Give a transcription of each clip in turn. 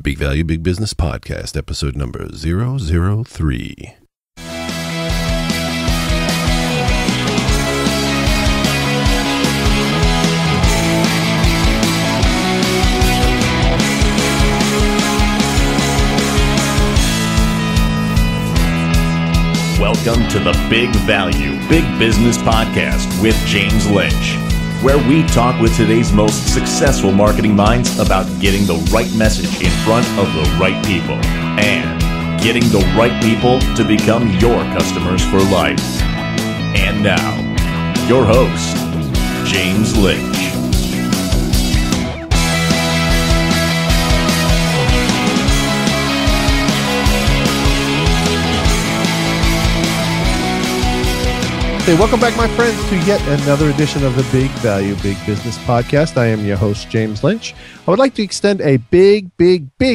Big Value, Big Business Podcast, episode number 003. Welcome to the Big Value, Big Business Podcast with James Lynch, where we talk with today's most successful marketing minds about getting the right message in front of the right people and getting the right people to become your customers for life. And now, your host, James Lynch. Hey, welcome back, my friends, to yet another edition of the Big Value, Big Business Podcast. I am your host, James Lynch. I would like to extend a big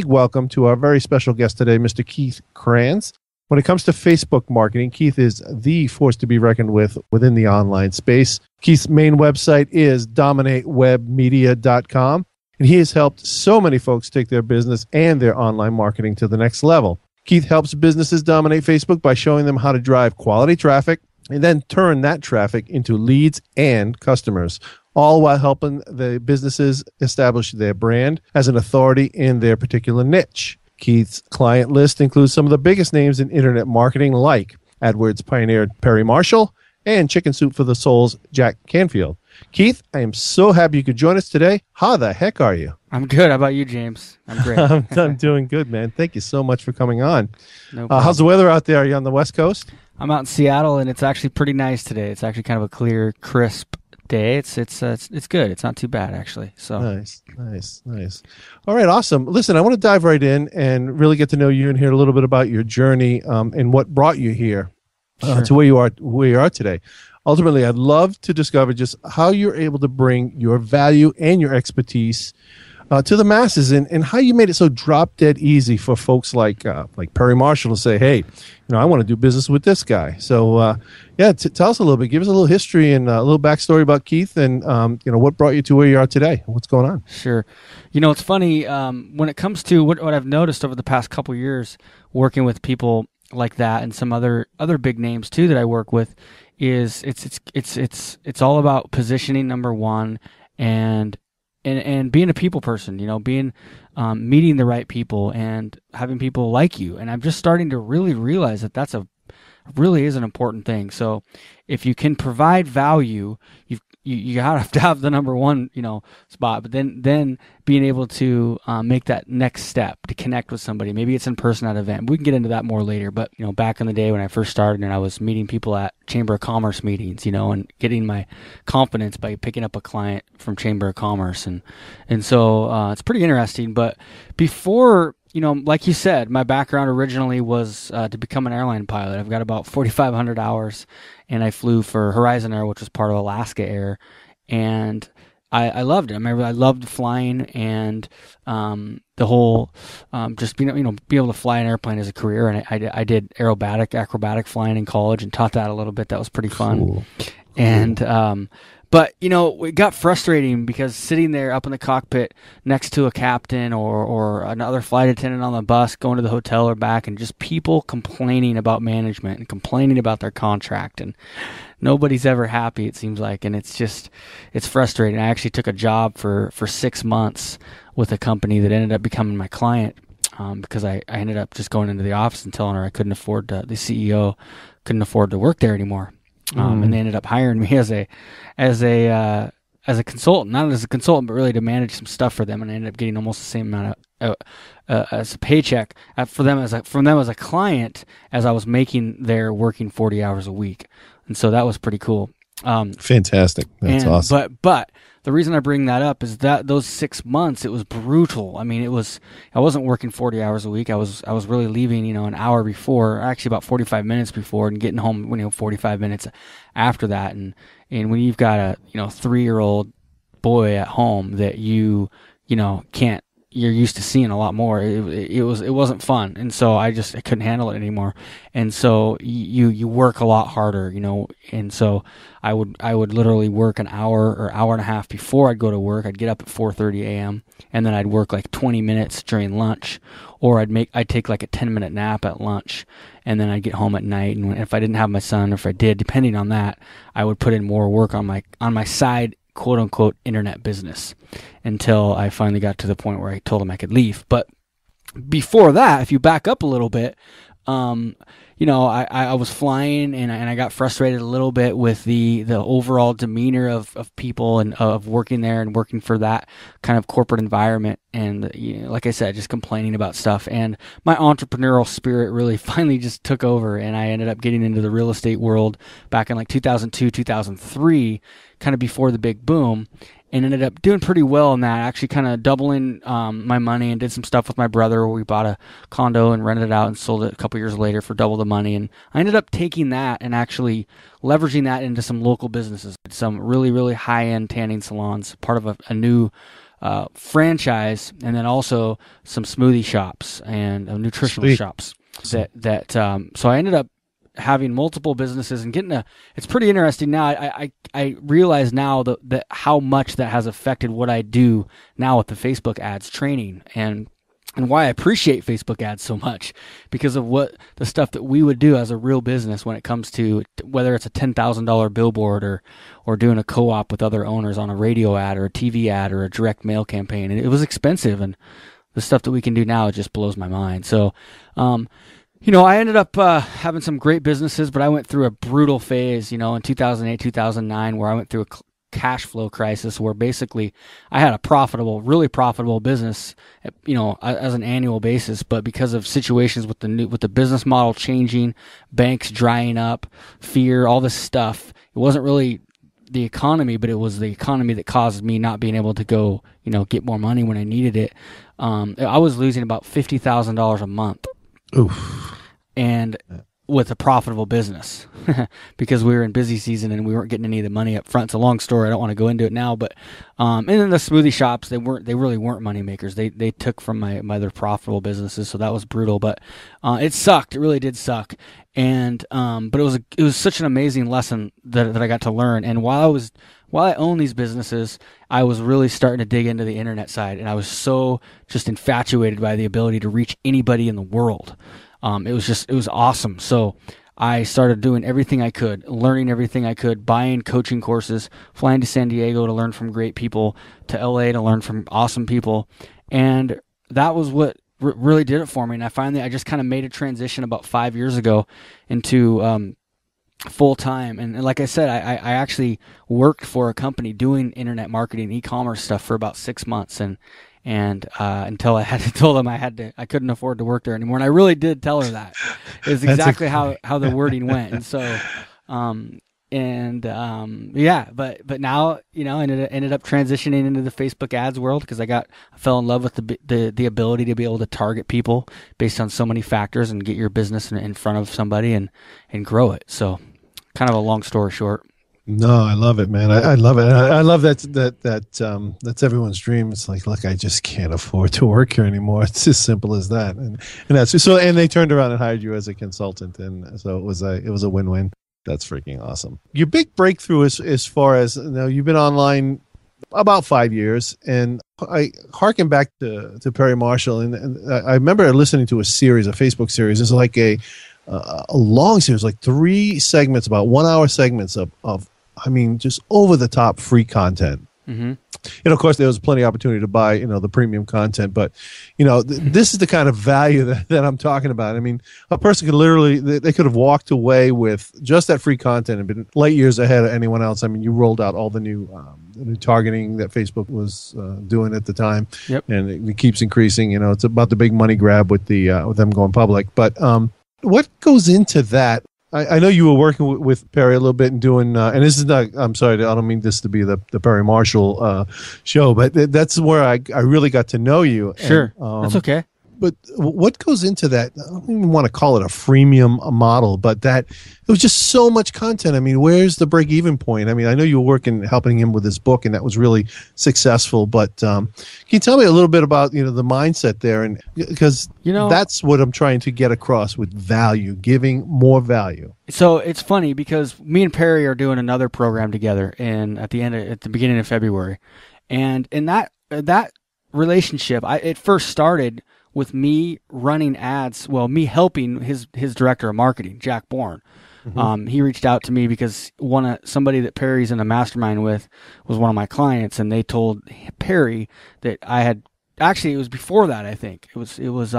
welcome to our very special guest today, Mr. Keith Kranc. When it comes to Facebook marketing, Keith is the force to be reckoned with within the online space. Keith's main website is dominatewebmedia.com, and he has helped so many folks take their business and their online marketing to the next level. Keith helps businesses dominate Facebook by showing them how to drive quality traffic, and then turn that traffic into leads and customers, all while helping the businesses establish their brand as an authority in their particular niche. Keith's client list includes some of the biggest names in internet marketing, like AdWords pioneer Perry Marshall and Chicken Soup for the Soul's Jack Canfield. Keith, I am so happy you could join us today. How the heck are you? I'm good. How about you, James? I'm great. I'm doing good, man. Thank you so much for coming on. No problem. How's the weather out there? Are you on the West Coast? I'm out in Seattle, and it's actually pretty nice today. It's actually kind of a clear, crisp day. It's good. It's not too bad, actually. So Nice. All right, awesome. Listen, I want to dive right in and really get to know you and hear a little bit about your journey and what brought you here to where you are today. Ultimately, I'd love to discover just how you're able to bring your value and your expertise to the masses, and how you made it so drop dead easy for folks like Perry Marshall to say, hey, I want to do business with this guy. So, tell us a little bit. Give us a little history and a little backstory about Keith, and what brought you to where you are today. What's going on? Sure. It's funny when it comes to what I've noticed over the past couple years working with people like that, and some other big names too that I work with, is it's all about positioning, number one, and being a people person, being meeting the right people and having people like you. And I'm just starting to really realize that really is an important thing. So if you can provide value, you have to have the number one, spot, but then being able to make that next step to connect with somebody. Maybe it's in person at an event. We can get into that more later, but back in the day when I first started and I was meeting people at Chamber of Commerce meetings, and getting my confidence by picking up a client from Chamber of Commerce. And so it's pretty interesting. But before, like you said, my background originally was to become an airline pilot. I've got about 4,500 hours, and I flew for Horizon Air, which was part of Alaska Air, and I loved it. I loved flying, and the whole just being able to fly an airplane as a career. And I did acrobatic flying in college and taught that a little bit. That was pretty fun. Cool. And but it got frustrating because sitting there up in the cockpit next to a captain or another flight attendant on the bus going to the hotel or back, and just people complaining about management and complaining about their contract, and nobody's ever happy, it seems like, and it's frustrating. I actually took a job for 6 months with a company that ended up becoming my client because I ended up just going into the office and telling her I couldn't afford the CEO couldn't afford to work there anymore. And they ended up hiring me as a consultant, not as a consultant, but really to manage some stuff for them. And I ended up getting almost the same amount of as a paycheck from them as a client as I was making there, working 40 hours a week. And so that was pretty cool. Fantastic. That's awesome. But the reason I bring that up is that those 6 months, it was brutal. I mean, I wasn't working 40 hours a week. I was really leaving, an hour before, actually about 45 minutes before, and getting home, 45 minutes after that. And when you've got a, 3-year-old boy at home that you can't you're used to seeing a lot more. It wasn't fun, and so I couldn't handle it anymore. And so you work a lot harder, And so I would literally work an hour or hour and a half before I'd go to work. I'd get up at 4:30 a.m. and then I'd work like 20 minutes during lunch, or I'd take like a 10-minute nap at lunch, and then I'd get home at night. And if I didn't have my son, or if I did, depending on that, I would put in more work on my side, quote unquote, internet business, until I finally got to the point where I told him I could leave. But before that, if you back up a little bit, I was flying, and I got frustrated a little bit with the overall demeanor of people, and of working there and working for that kind of corporate environment. And like I said, just complaining about stuff. And my entrepreneurial spirit really finally just took over, and I ended up getting into the real estate world back in like 2002, 2003, kind of before the big boom. And ended up doing pretty well in that, actually kind of doubling my money, and did some stuff with my brother where we bought a condo and rented it out and sold it a couple years later for double the money. And I ended up taking that and actually leveraging that into some local businesses, some really, really high-end tanning salons, part of a new franchise, and then also some smoothie shops and nutritional shops. So I ended up having multiple businesses and it's pretty interesting now. I realize now that how much that has affected what I do now with the Facebook ads training, and why I appreciate Facebook ads so much, because of what the stuff that we would do as a real business when it comes to whether it's a $10,000 billboard or doing a co-op with other owners on a radio ad or a TV ad or a direct mail campaign. And it was expensive, and the stuff that we can do now, it just blows my mind. So, I ended up having some great businesses, but I went through a brutal phase, in 2008, 2009, where I went through a cash flow crisis, where basically I had a really profitable business, as an annual basis, but because of situations with the business model changing, banks drying up, fear, all this stuff, it wasn't really the economy, but it was the economy that caused me not being able to go, get more money when I needed it. I was losing about $50,000 a month. Oof. And with a profitable business, because we were in busy season and we weren't getting any of the money up front. It's a long story. I don't want to go into it now, but and then the smoothie shops, they really weren't money makers. They took from my other profitable businesses, so that was brutal. But it sucked. It really did suck. And but it was such an amazing lesson that I got to learn. And while I owned these businesses, I was really starting to dig into the internet side, and I was so just infatuated by the ability to reach anybody in the world. It was awesome. So I started doing everything I could, learning everything I could, buying coaching courses, flying to San Diego to learn from great people, to LA to learn from awesome people. And that was what really did it for me. And I just kind of made a transition about 5 years ago into full time. And like I said, I actually worked for a company doing internet marketing, e-commerce stuff for about 6 months. And until I had to tell them I couldn't afford to work there anymore. And I really did tell her that. It was exactly how the wording went. And so, but now, ended up transitioning into the Facebook ads world, because I fell in love with the ability to be able to target people based on so many factors and get your business in front of somebody and grow it. So kind of a long story short. No, I love it, man. I love it. I love that's everyone's dream. It's like, look, I just can't afford to work here anymore. It's as simple as that. And that's so. And they turned around and hired you as a consultant, and so it was a win-win. That's freaking awesome. Your big breakthrough as far as now, you've been online about 5 years, and I harken back to Perry Marshall, and I remember listening to a Facebook series. It's like a long series, like 3 segments, about 1 hour segments of just over the top free content. Mm-hmm. And of course, there was plenty of opportunity to buy, the premium content. But, this is the kind of value that I'm talking about. I mean, a person could literally, they could have walked away with just that free content and been light years ahead of anyone else. I mean, you rolled out all the new targeting that Facebook was doing at the time. Yep. And it keeps increasing. It's about the big money grab with with them going public. But what goes into that? I know you were working with Perry a little bit and doing, and this is not, I'm sorry, I don't mean this to be the Perry Marshall show, but that's where I really got to know you. Sure. That's okay. But what goes into that? I don't even want to call it a freemium model, but that it was just so much content. I mean, where's the break-even point? I mean, I know you were helping him with his book, and that was really successful. But can you tell me a little bit about the mindset there? And because that's what I'm trying to get across with value, giving more value. So it's funny because me and Perry are doing another program together, and at the beginning of February, and in that relationship, it first started with me running ads, me helping his director of marketing, Jack Bourne. Mm-hmm. He reached out to me because somebody that Perry's in a mastermind with was one of my clients, and they told Perry that I had, actually it was before that, I think. It was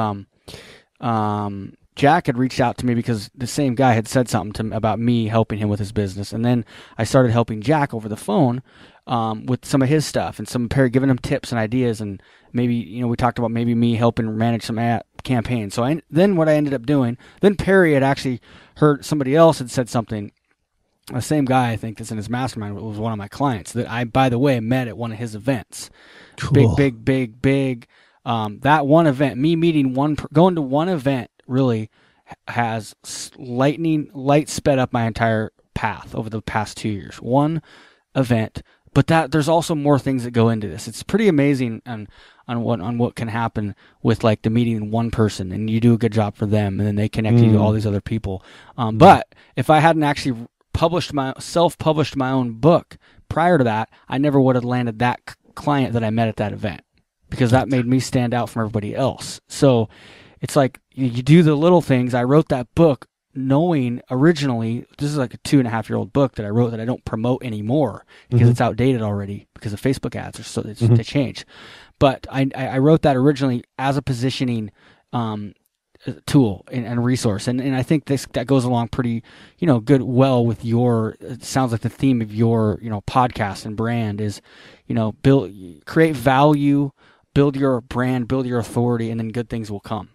Jack had reached out to me because the same guy had said something to me about me helping him with his business. And then I started helping Jack over the phone with some of his stuff, and some Perry giving him tips and ideas, and maybe we talked about maybe me helping manage some ad campaigns. So then what I ended up doing, then Perry had actually heard somebody else had said something. The same guy, I think, that's in his mastermind was one of my clients that I, by the way, met at one of his events. Cool. Big. That one event, me meeting going to one event, really has light sped up my entire path over the past 2 years. One event. But there's also more things that go into this. It's pretty amazing on what can happen with like the meeting one person, and you do a good job for them, and then they connect you to all these other people. But if I hadn't actually self-published my own book prior to that, I never would have landed that client that I met at that event, because that made me stand out from everybody else. So it's like you do the little things. I wrote that book knowing originally, this is like a 2.5-year-old book that I wrote that I don't promote anymore because it's outdated already because of Facebook ads, they change. But I wrote that originally as a positioning tool and resource, and I think that goes along pretty well with it sounds like the theme of your podcast and brand is create value, build your brand, build your authority, and then good things will come.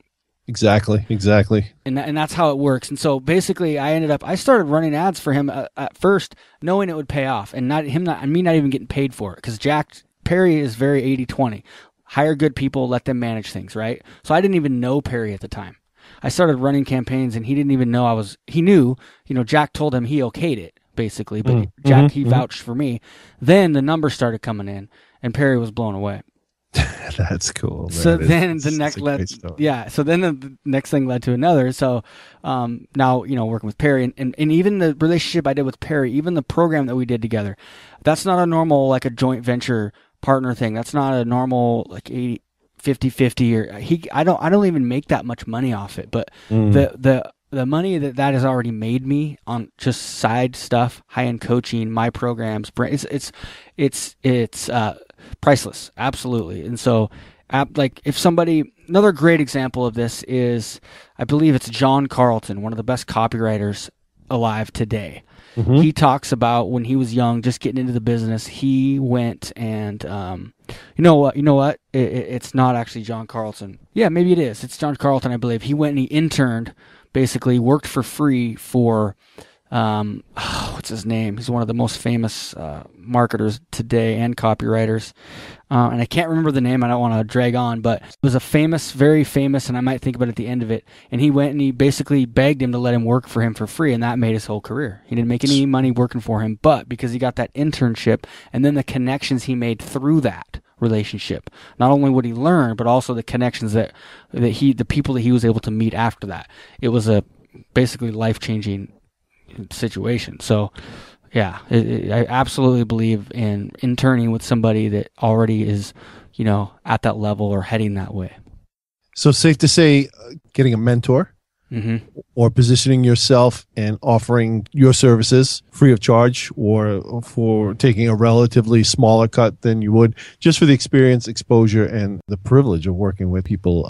Exactly. And that's how it works. And so basically I started running ads for him at first knowing it would pay off, and me not even getting paid for it, because Perry is very 80-20. Hire good people, let them manage things, right? So I didn't even know Perry at the time. I started running campaigns, and he didn't even know he knew, Jack told him he okayed it, basically, but Jack, he vouched for me. Then the numbers started coming in, and Perry was blown away. That's cool. So then the next thing led to another. So now working with Perry, and even the relationship I did with Perry, even the program that we did together, that's not a normal like a joint venture partner thing. That's not a normal like 50-50 or I don't even make that much money off it. But the money that has already made me on just side stuff, high end coaching, my programs, it's priceless, absolutely. And so, like if another great example of this is, I believe it's John Carlton, one of the best copywriters alive today. He talks about when he was young, just getting into the business, he went and, you know what? It's not actually John Carlton. Yeah, maybe it is. It's John Carlton, I believe. He went and he interned, basically worked for free for, what's his name? He's one of the most famous marketers today and copywriters. And I can't remember the name. I don't want to drag on, but it was very famous, and I might think about it at the end of it. And he went and he basically begged him to let him work for him for free, and that made his whole career. He didn't make any money working for him, but because he got that internship and then the connections he made through that relationship, not only what he learned, but also the connections the people that he was able to meet after that. It was a basically life-changing situation. So yeah, I absolutely believe in interning with somebody that already is, at that level or heading that way. So safe to say, getting a mentor or positioning yourself and offering your services free of charge, or for taking a relatively smaller cut than you would, just for the experience, exposure, and the privilege of working with people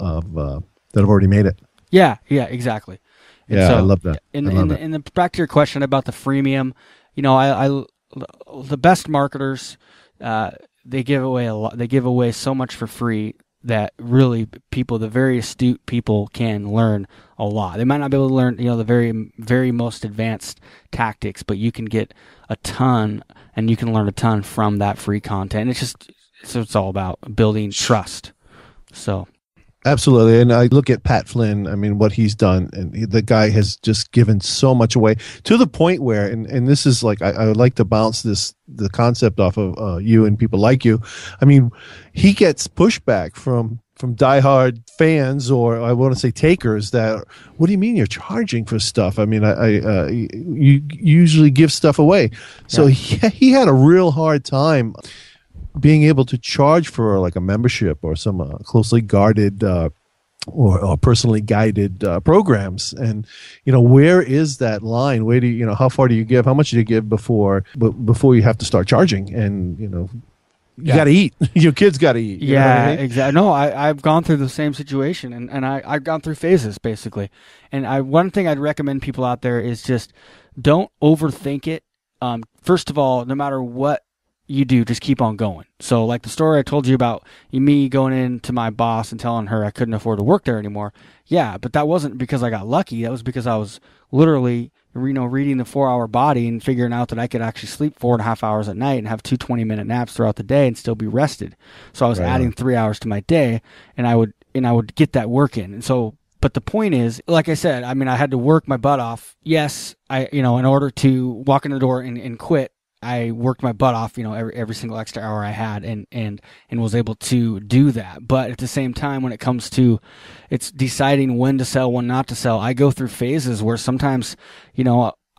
that have already made it. Yeah, exactly. And yeah, so, I love that. And back to your question about the freemium, the best marketers, they give away a lot. They give away so much for free that really the very astute people can learn a lot. They might not be able to learn, the very, very most advanced tactics, but you can get a ton, and you can learn a ton from that free content. It's all about building trust. So. Absolutely. And I look at Pat Flynn, I mean, what he's done, and the guy has just given so much away to the point where, and this is like, I would like to bounce the concept off of you and people like you. I mean, he gets pushback from diehard fans, or I want to say takers, that, what do you mean you're charging for stuff? I mean, you usually give stuff away. So he had a real hard time being able to charge for like a membership or some closely guarded or personally guided programs. And where is that line? Where do you, how far do you give? How much do you give before you have to start charging? And you got to eat. Your kids got to eat. You know what I mean? Exactly. No, I've gone through the same situation, and I've gone through phases basically. And one thing I'd recommend people out there is just don't overthink it. First of all, no matter what you do, just keep on going. So like the story I told you about me going in to my boss and telling her I couldn't afford to work there anymore. Yeah, but that wasn't because I got lucky. That was because I was literally, reading the 4-hour body and figuring out that I could actually sleep 4.5 hours at night and have 2 20-minute naps throughout the day and still be rested. So I was adding 3 hours to my day, and I would get that work in. And so, but the point is, like I said, I mean, I had to work my butt off. Yes, in order to walk in the door and quit, I worked my butt off, every single extra hour I had, and was able to do that. But at the same time, when it comes to it's deciding when to sell, when not to sell, I go through phases where sometimes,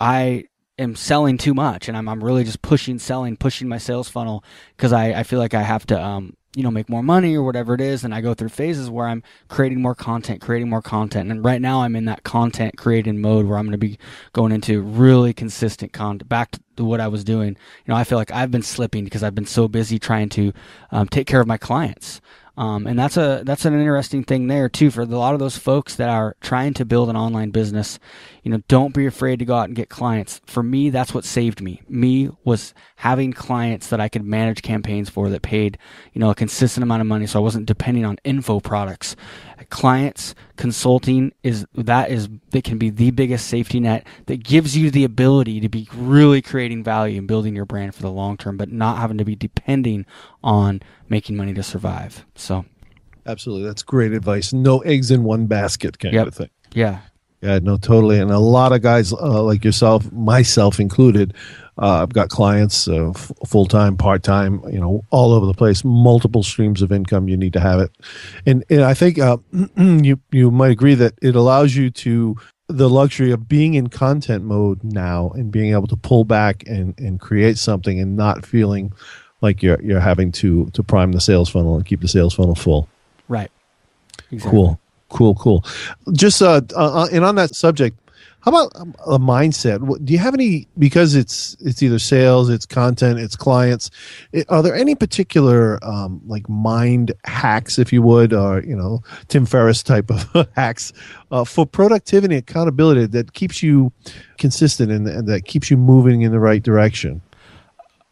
I am selling too much, and I'm really just pushing my sales funnel because I feel like I have to make more money or whatever it is. And I go through phases where I'm creating more content. And right now I'm in that content creating mode where I'm going to be going into really consistent content, back to what I was doing. I feel like I've been slipping because I've been so busy trying to take care of my clients. And that's an interesting thing there too, for a lot of those folks that are trying to build an online business. Don't be afraid to go out and get clients. For me, that's what saved me. Me was having clients that I could manage campaigns for that paid, a consistent amount of money. So I wasn't depending on info products. Clients, consulting they can be the biggest safety net that gives you the ability to be really creating value and building your brand for the long term, but not having to be depending on making money to survive. So absolutely, that's great advice. No eggs in one basket kind of thing. Yeah, no, totally. And a lot of guys like yourself, myself included, I've got clients full-time, part-time, all over the place, multiple streams of income. You need to have it. And I think you might agree that it allows you the luxury of being in content mode now and being able to pull back and create something and not feeling like you're having to prime the sales funnel and keep the sales funnel full. Right. Exactly. Cool. Just and on that subject, how about a mindset? Do you have any, because it's either sales, it's content, it's clients, are there any particular like mind hacks, if you would, or Tim Ferriss type of hacks for productivity and accountability that keeps you consistent and that keeps you moving in the right direction?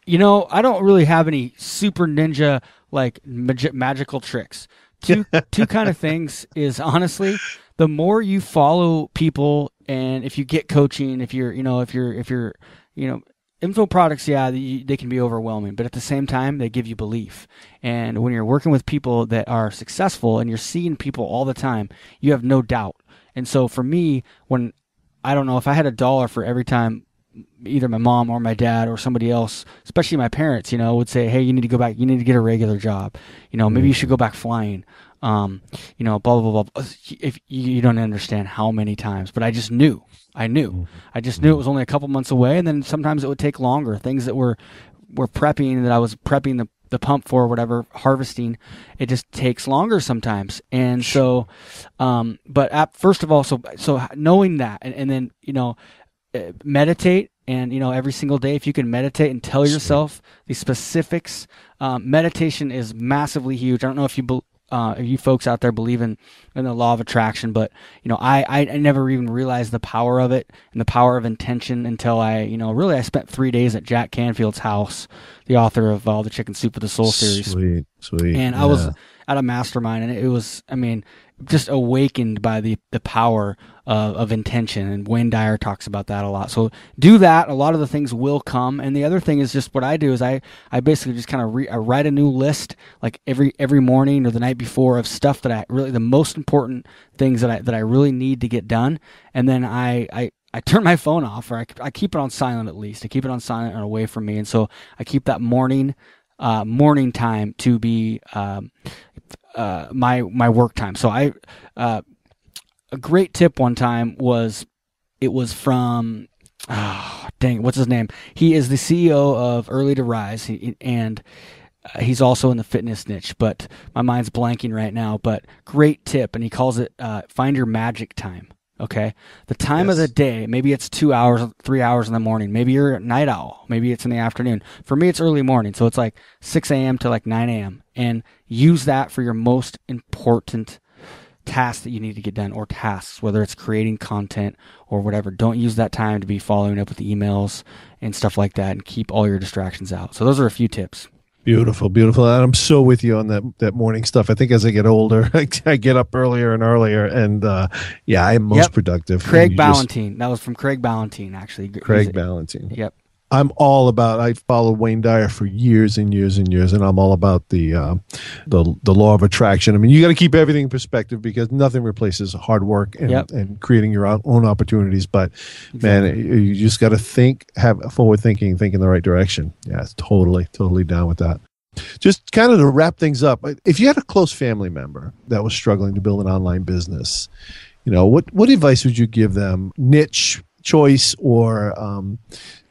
I don't really have any super ninja like magical tricks. Two kind of things is, honestly, the more you follow people, and if you get coaching, if you're info products, they can be overwhelming, but at the same time, they give you belief. And when you're working with people that are successful and you're seeing people all the time, you have no doubt. And so for me, I don't know, if I had $1 for every time either my mom or my dad or somebody else, especially my parents, would say, hey, you need to go back, you need to get a regular job, maybe you should go back flying, blah, blah, blah, blah. If you don't understand how many times, but I just knew. I knew it was only a couple months away, and then sometimes it would take longer. Things that were prepping, that I was prepping the pump for, whatever, harvesting, it just takes longer sometimes. And so, but first of all, so knowing that, and then, meditate, and every single day, if you can meditate and tell yourself the specifics, meditation is massively huge. I don't know if you folks out there believe in the law of attraction, but I never even realized the power of it and the power of intention until I spent 3 days at Jack Canfield's house, the author of all the Chicken Soup for the Soul series. Sweet. Sweet. And I was at a mastermind, and it was, I mean, just awakened by the power of intention. And Wayne Dyer talks about that a lot. So do that. A lot of the things will come. And the other thing is just what I do is I basically just kind of I write a new list like every morning or the night before of stuff that I really, the most important things that I really need to get done. And then I turn my phone off, or I keep it on silent at least. I keep it on silent and away from me. And so I keep that morning time to be my work time. So a great tip one time was, it was from what's his name? He is the CEO of Early to Rise, and he's also in the fitness niche, but my mind's blanking right now. But great tip, and he calls it find your magic time. Okay, the time of the day, maybe it's 2 hours, 3 hours in the morning. Maybe you're a night owl. Maybe it's in the afternoon. For me, it's early morning. So it's like 6 a.m. to like 9 a.m. And use that for your most important tasks that you need to get done, or tasks, whether it's creating content or whatever. Don't use that time to be following up with emails and stuff like that, and keep all your distractions out. So those are a few tips. Beautiful, beautiful. And I'm so with you on that morning stuff. I think as I get older, I get up earlier and earlier, and I'm most productive. Craig Ballantine. That was from Craig Ballantine, actually. Craig Ballantine. Yep. I followed Wayne Dyer for years and years and years, and I'm all about the law of attraction. I mean, you got to keep everything in perspective, because nothing replaces hard work and creating your own opportunities. But man, you just got to have forward thinking, think in the right direction. Yeah, it's totally down with that. Just kind of to wrap things up, if you had a close family member that was struggling to build an online business, what advice would you give them? Niche, choice, or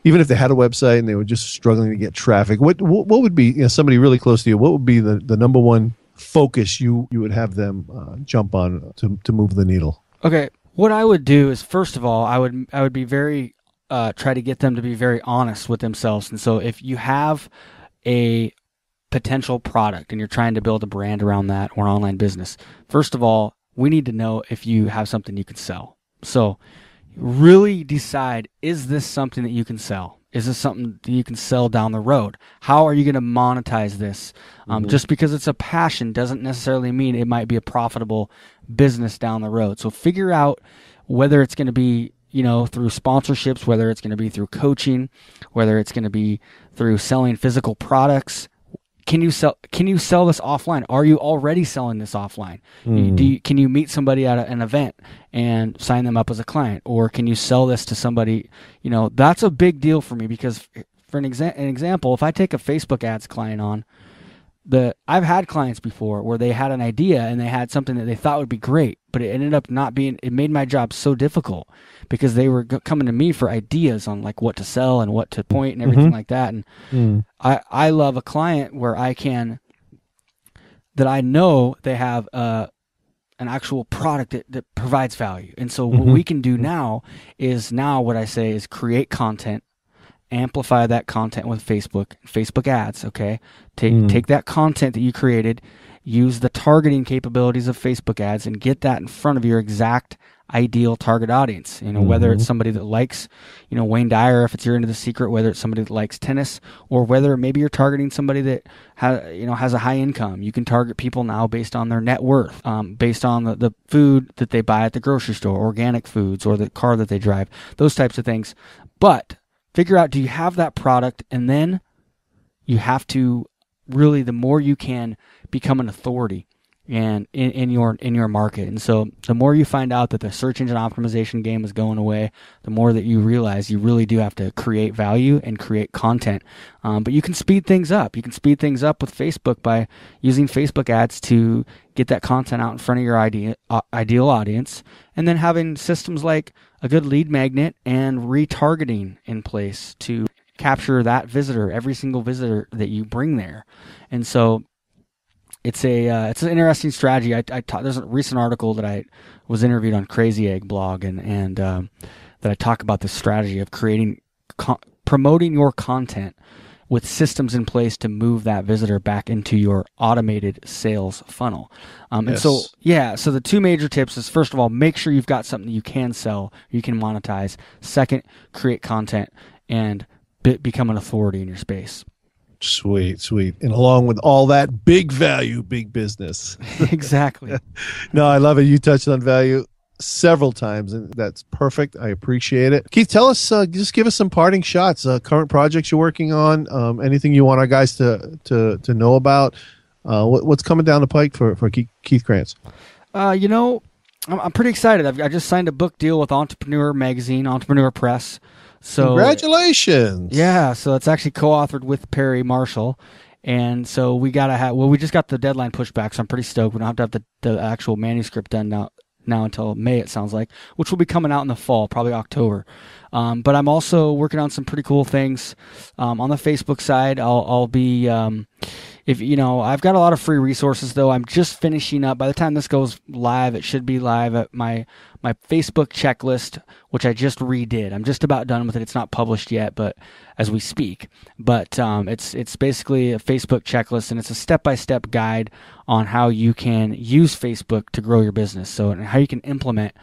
even if they had a website and they were just struggling to get traffic, what would be, somebody really close to you, what would be the number one focus you would have them jump on to move the needle? Okay, what I would do is, first of all, I would be very try to get them to be very honest with themselves. And so if you have a potential product and you're trying to build a brand around that, or an online business, first of all, we need to know if you have something you can sell. So really decide, is this something that you can sell? Is this something that you can sell down the road? How are you going to monetize this? Just because it's a passion doesn't necessarily mean it might be a profitable business down the road. So figure out whether it's going to be, through sponsorships, whether it's going to be through coaching, whether it's going to be through selling physical products. Can you sell this offline? Are you already selling this offline? Can you meet somebody at an event and sign them up as a client? Or can you sell this to somebody? That's a big deal for me, because for an example, if I take a Facebook ads client on, I've had clients before where they had an idea and they had something that they thought would be great, but it ended up not being. It made my job so difficult, because they were coming to me for ideas on like what to sell and what to point and everything like that. And I love a client where that I know they have an actual product that provides value. And so what we can do now what I say is create content, amplify that content with Facebook ads. Okay. Take that content that you created, use the targeting capabilities of Facebook ads, and get that in front of your exact ideal target audience. Whether it's somebody that likes, Wayne Dyer, if you're into The Secret, whether it's somebody that likes tennis, or whether maybe you're targeting somebody that has a high income. You can target people now based on their net worth, based on the food that they buy at the grocery store, organic foods, or the car that they drive, those types of things. But figure out, do you have that product? And then you have to really, the more you can become an authority and in your market. And so the more you find out that the search engine optimization game is going away, the more that you realize you really do have to create value and create content. But you can speed things up. You can speed things up with Facebook by using Facebook ads to get that content out in front of your ideal audience, and then having systems like a good lead magnet and retargeting in place to capture that visitor, every single visitor that you bring there. And so it's an interesting strategy. There's a recent article that I was interviewed on Crazy Egg blog, and that I talk about this strategy of promoting your content with systems in place to move that visitor back into your automated sales funnel. And so the two major tips is, first of all, make sure you've got something you can sell, you can monetize. Second, create content and become an authority in your space. Sweet. And along with all that, big value, big business. Exactly. No, I love it. You touched on value several times, and that's perfect. I appreciate it. Keith, tell us, just give us some parting shots, current projects you're working on, anything you want our guys to know about, what's coming down the pike for Keith Kranc. I'm pretty excited. I just signed a book deal with Entrepreneur Magazine, Entrepreneur Press. So congratulations. Yeah, so it's actually co-authored with Perry Marshall. And so we just got the deadline pushed back, so I'm pretty stoked. We don't have to have the actual manuscript done now until May, it sounds like, which will be coming out in the fall, probably October. But I'm also working on some pretty cool things. On the Facebook side, I'll be, I've got a lot of free resources, though. I'm just finishing up. By the time this goes live, it should be live at my Facebook checklist, which I just redid. I'm just about done with it. It's not published yet, but as we speak. But it's basically a Facebook checklist, and it's a step-by-step guide on how you can use Facebook to grow your business. So, and how you can implement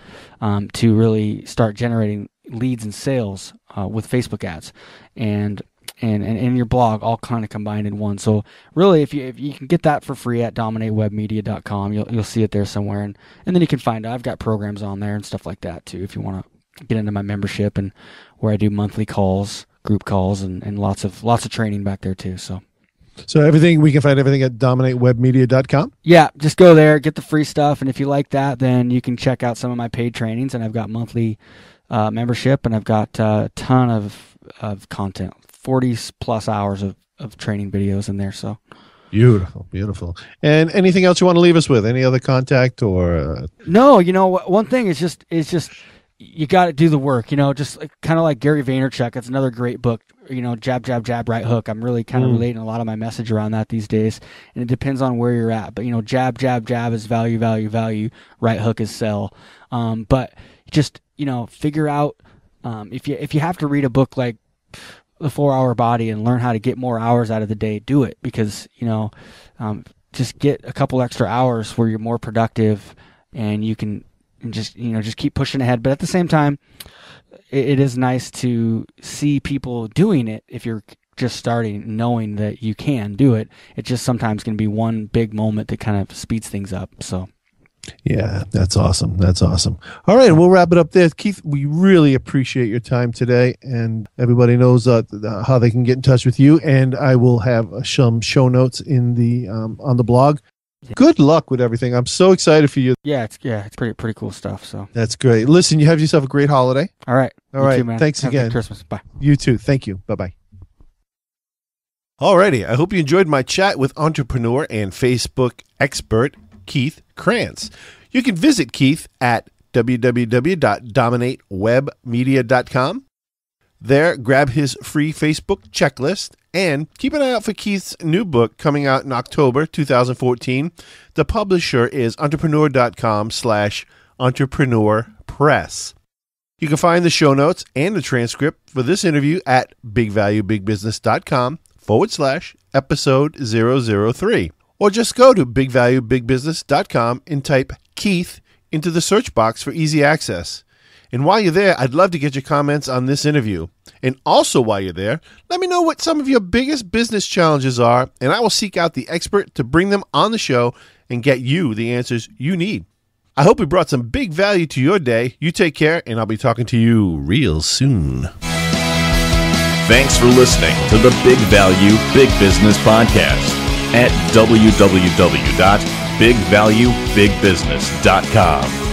to really start generating leads and sales with Facebook ads, and your blog, all kind of combined in one. So really, if you can get that for free at dominatewebmedia.com, you'll see it there somewhere, and then you can find out. I've got programs on there and stuff like that too, if you want to get into my membership, and where I do monthly calls, group calls, and lots of training back there too. So we can find everything at dominatewebmedia.com. Yeah, just go there, get the free stuff, and if you like that, then you can check out some of my paid trainings, and I've got monthly membership, and I've got a ton of content, 40 plus hours of training videos in there. So beautiful. And anything else you want to leave us with? Any other contact or? No, one thing is just you got to do the work. Just kind of like Gary Vaynerchuk. It's another great book. Jab, jab, jab, right hook. I'm really kind of relating a lot of my message around that these days, and it depends on where you're at. But jab, jab, jab is value, value, value. Right hook is sell. But just figure out if you have to read a book like The 4-Hour Body and learn how to get more hours out of the day, do it, because just get a couple extra hours where you're more productive, and you can just keep pushing ahead. But at the same time, it is nice to see people doing it. If you're just starting, knowing that you can do it, it just sometimes can be one big moment that kind of speeds things up. So yeah, that's awesome. All right, we'll wrap it up there. Keith, we really appreciate your time today, and everybody knows how they can get in touch with you, and I will have some show notes in the on the blog. Yeah. Good luck with everything. I'm so excited for you. Yeah, it's pretty cool stuff. So that's great. Listen, you have yourself a great holiday. All right. You too, man. Thanks have again. A good Christmas. Bye. You too. Thank you. Bye-bye. Alrighty, I hope you enjoyed my chat with entrepreneur and Facebook expert Keith Kranc. You can visit Keith at www.dominatewebmedia.com. There, grab his free Facebook checklist, and keep an eye out for Keith's new book coming out in October 2014. The publisher is entrepreneur.com/entrepreneur press. You can find the show notes and the transcript for this interview at bigvaluebigbusiness.com/episode 003. Or just go to bigvaluebigbusiness.com and type Keith into the search box for easy access. And while you're there, I'd love to get your comments on this interview. And also while you're there, let me know what some of your biggest business challenges are, and I will seek out the expert to bring them on the show and get you the answers you need. I hope we brought some big value to your day. You take care, and I'll be talking to you real soon. Thanks for listening to the Big Value Big Business Podcast at www.bigvaluebigbusiness.com.